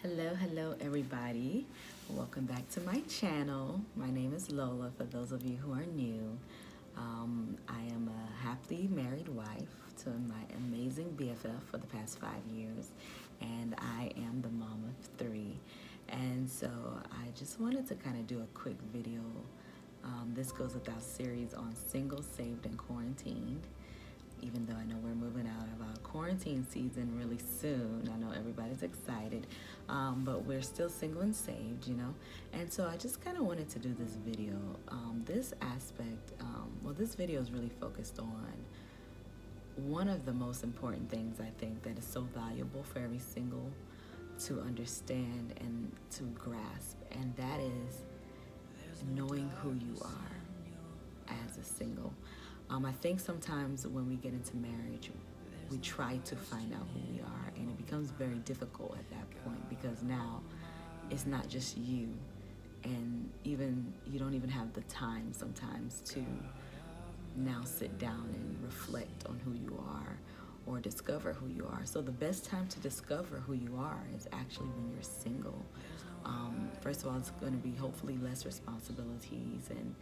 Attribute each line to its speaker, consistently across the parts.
Speaker 1: Hello everybody. Welcome back to my channel. My name is Lola for those of you who are new. I am a happily married wife to my amazing BFF for the past 5 years, and I am the mom of three. And so I just wanted to kind of do a quick video. This goes with our series on single, saved, and quarantined. Even though I know we're moving out of our quarantine season really soon. I know everybody's excited, but we're still single and saved, you know? And so I just kind of wanted to do this video. This aspect, this video is really focused on one of the most important things I think that is so valuable for every single to understand and to grasp, and that is knowing who you are as a single. I think sometimes when we get into marriage, we try to find out who we are, and it becomes very difficult at that point because now it's not just you, and even you don't even have the time sometimes to now sit down and reflect on who you are or discover who you are. So the best time to discover who you are is actually when you're single. First of all, it's going to be hopefully less responsibilities, and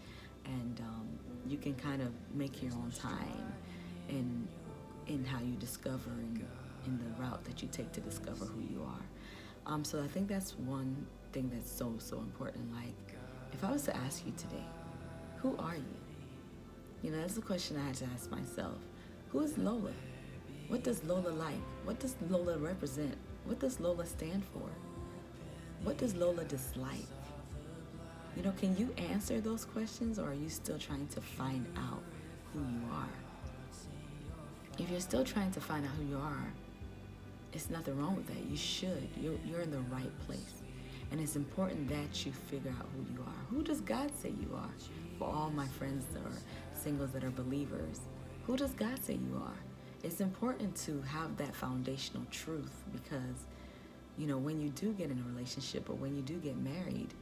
Speaker 1: you can kind of make your own time in how you discover and in the route that you take to discover who you are. So I think that's one thing that's so important. Like, if I was to ask you today, who are you? You know, that's a question I had to ask myself. Who is Lola? What does Lola like? What does Lola represent? What does Lola stand for? What does Lola dislike? You know, can you answer those questions, or are you still trying to find out who you are? If you're still trying to find out who you are, it's nothing wrong with that. You should. You're in the right place. And it's important that you figure out who you are. Who does God say you are? For all my friends that are singles that are believers, who does God say you are? It's important to have that foundational truth because, you know, when you do get in a relationship or when you do get married,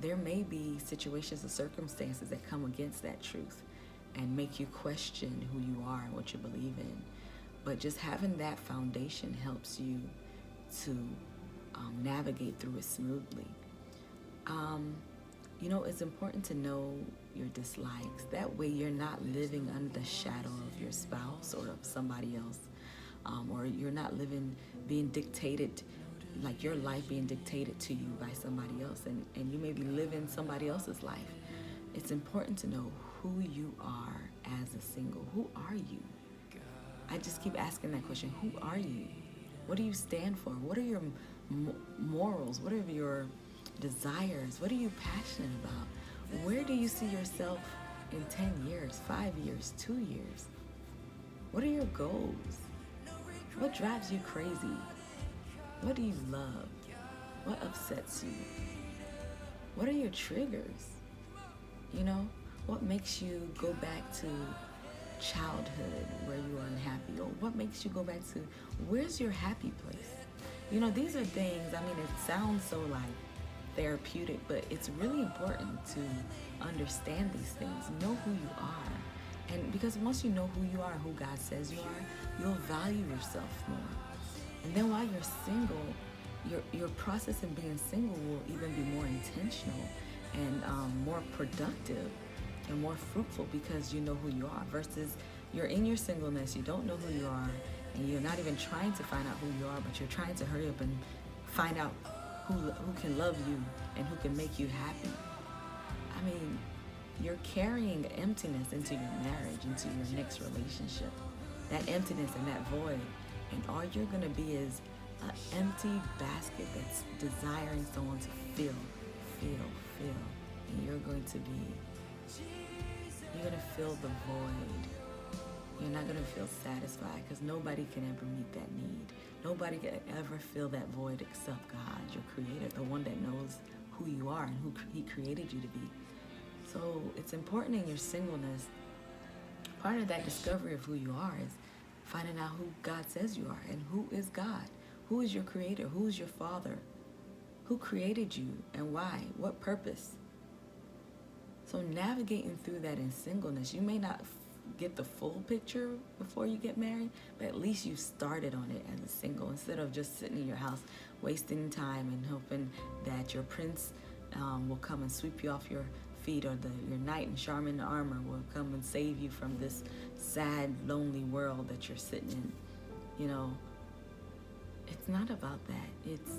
Speaker 1: there may be situations or circumstances that come against that truth and make you question who you are and what you believe in. But just having that foundation helps you to navigate through it smoothly. You know, it's important to know your dislikes. That way you're not living under the shadow of your spouse or of somebody else, or you're not being dictated, like your life being dictated to you by somebody else, and you may be living somebody else's life. It's important to know who you are as a single. Who are you? I just keep asking that question. Who are you? What do you stand for? What are your morals? What are your desires? What are you passionate about? Where do you see yourself in 10 years, 5 years, 2 years? What are your goals? What drives you crazy? What do you love? What upsets you? What are your triggers? You know, what makes you go back to childhood where you are unhappy? Or what makes you go back to, where's your happy place? You know, these are things, I mean, it sounds so like therapeutic, but it's really important to understand these things, know who you are. And because once you know who you are and who God says you are, you'll value yourself more. And then while you're single, your process in being single will even be more intentional and more productive and more fruitful because you know who you are, versus you're in your singleness, you don't know who you are, and you're not even trying to find out who you are, but you're trying to hurry up and find out who can love you and who can make you happy. I mean, you're carrying emptiness into your marriage, into your next relationship. That emptiness and that void. And all you're going to be is an empty basket that's desiring someone to feel. And you're going to fill the void. You're not going to feel satisfied because nobody can ever meet that need. Nobody can ever fill that void except God, your creator, the one that knows who you are and who he created you to be. So it's important in your singleness. Part of that discovery of who you are is finding out who God says you are, and who is God. Who is your creator? Who is your father? Who created you and why? What purpose? So navigating through that in singleness, you may not get the full picture before you get married, but at least you started on it as a single instead of just sitting in your house wasting time and hoping that your prince will come and sweep you off your feet, or your knight in Charmin armor will come and save you from this sad, lonely world that you're sitting in. You know, it's not about that. It's,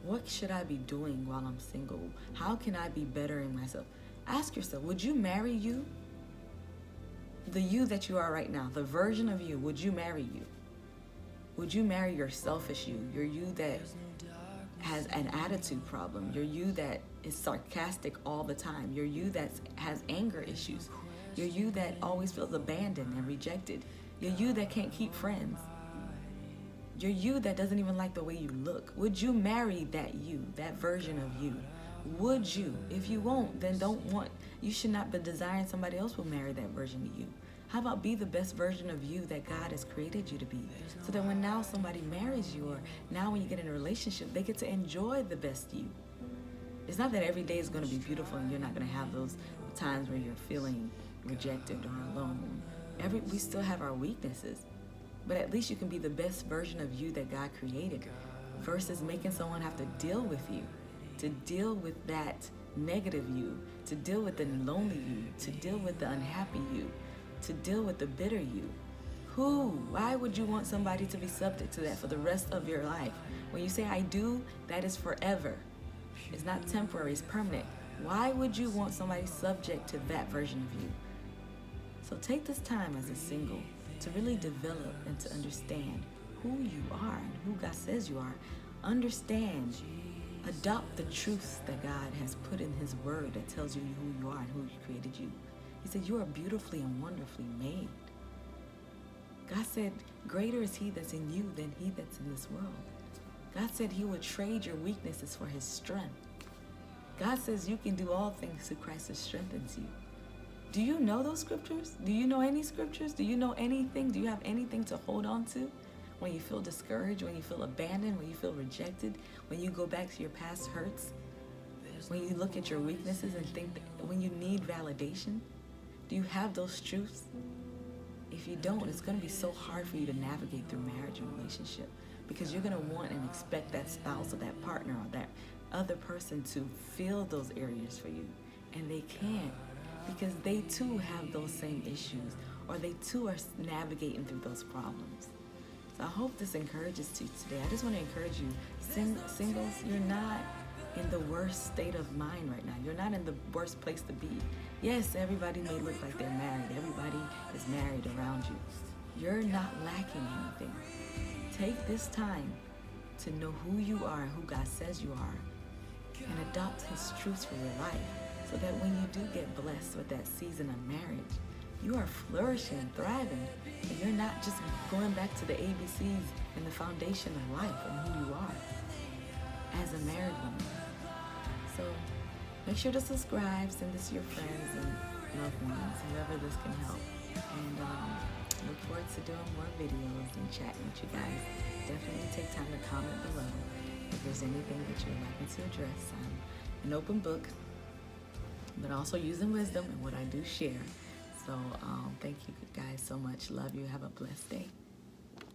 Speaker 1: what should I be doing while I'm single? How can I be bettering myself? Ask yourself, would you marry you? The you that you are right now, the version of you, would you marry you? Would you marry your selfish you, your you that has an attitude problem, your you that is sarcastic all the time, your you that has anger issues, your you that always feels abandoned and rejected, your you that can't keep friends, your you that doesn't even like the way you look? Would you marry that you, that version of you? Would you? If you won't, then you should not be desiring somebody else will marry that version of you. How about be the best version of you that God has created you to be? So that when now somebody marries you, or now when you get in a relationship, they get to enjoy the best you. It's not that every day is going to be beautiful and you're not going to have those times where you're feeling rejected or alone. We still have our weaknesses. But at least you can be the best version of you that God created, versus making someone have to deal with you, to deal with that negative you, to deal with the lonely you, to deal with the unhappy you, to deal with the bitter you. Why would you want somebody to be subject to that for the rest of your life? When you say I do, that is forever. It's not temporary, it's permanent. Why would you want somebody subject to that version of you? So take this time as a single to really develop and to understand who you are and who God says you are. Understand, adopt the truths that God has put in His Word that tells you who you are and who He created you. He said you are beautifully and wonderfully made. God said, greater is He that's in you than he that's in this world. God said He would trade your weaknesses for His strength. God says you can do all things through Christ who strengthens you. Do you know those scriptures? Do you know any scriptures? Do you know anything? Do you have anything to hold on to when you feel discouraged, when you feel abandoned, when you feel rejected, when you go back to your past hurts, when you look at your weaknesses and think that when you need validation? Do you have those truths? If you don't, it's going to be so hard for you to navigate through marriage and relationship, because you're going to want and expect that spouse or that partner or that other person to fill those areas for you. And they can't, because they too have those same issues, or they too are navigating through those problems. So I hope this encourages you today. I just want to encourage you, singles, you're not in the worst state of mind right now. You're not in the worst place to be. Yes, everybody may look like they're married. Everybody is married around you. You're not lacking anything. Take this time to know who you are and who God says you are, and adopt His truths for your life, so that when you do get blessed with that season of marriage, you are flourishing, thriving, and you're not just going back to the ABCs and the foundation of life and who you are as a married woman. So make sure to subscribe, send this to your friends and loved ones, whoever this can help. And look forward to doing more videos and chatting with you guys. Definitely take time to comment below if there's anything that you would like me to address. I'm an open book, but also using wisdom in what I do share. So thank you guys so much. Love you. Have a blessed day.